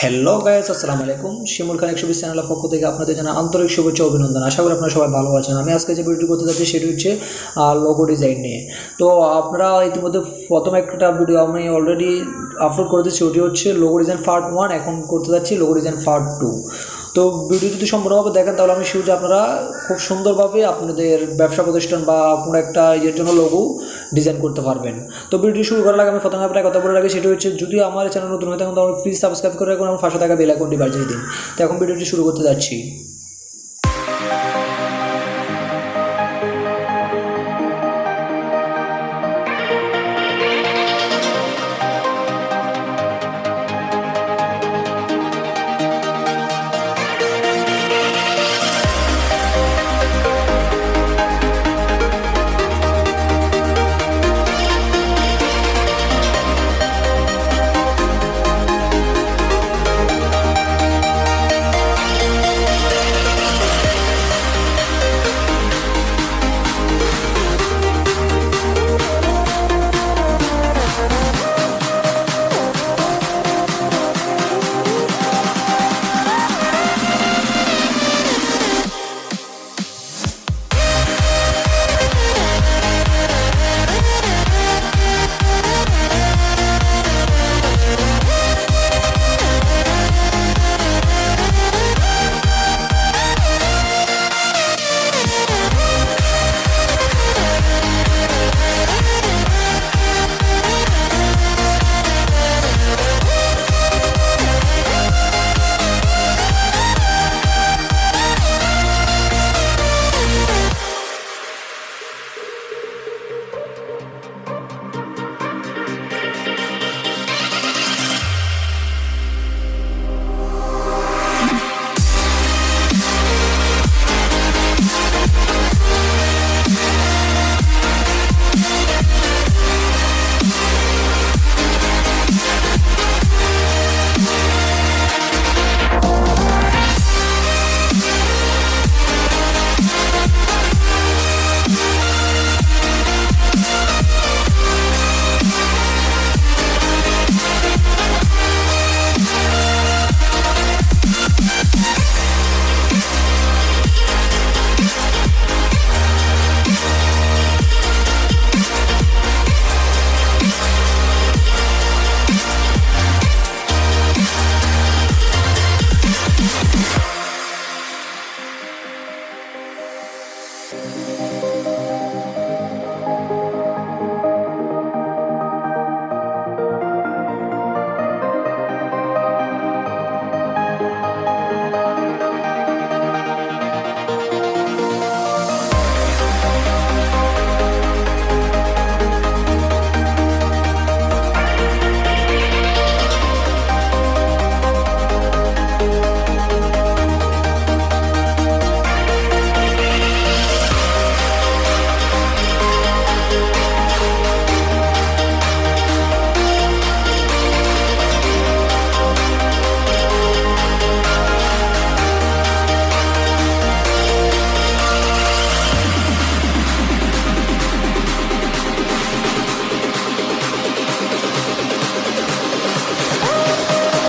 Hello guys, আসসালামু আলাইকুম। শিমুল খান 120 চ্যানেলের পক্ষ থেকে আপনাদের জানাই আন্তরিক শুভেচ্ছা অভিনন্দন। আশা করি আপনারা সবাই ভালো আছেন। আমি আজকে যে ভিডিওটি করতে যাচ্ছি সেটি হচ্ছে লোগো ডিজাইন নিয়ে। তো আপনারা ইতিমধ্যে প্রথম একটা ভিডিও আমি অলরেডি আপলোড করে দিচ্ছি, ওটি হচ্ছে লোগো ডিজাইন পার্ট 1। এখন করতে যাচ্ছি লোগো ডিজাইন পার্ট 2। তো ভিডিও যদি সম্পূর্ণভাবে দেখেন তাহলে আমি শিওর যে আপনারা খুব সুন্দরভাবে আপনাদের ব্যবসা প্রতিষ্ঠান বা কোনো একটা ইয়ের জন্য লোগো ডিজাইন করতে পারবেন। তো ভিডিও শুরু করার আগে আমি প্রথমে আপনার কথা বলে রাখি, সেটি হচ্ছে যদি আমার চ্যানেল নতুন হয় তখন তাহলে প্লিজ সাবস্ক্রাইব করে রাখুন এবং পাশে থাকা বেল আইকনটি বাজিয়ে দিন। তো এখন ভিডিওটি শুরু করতে যাচ্ছি।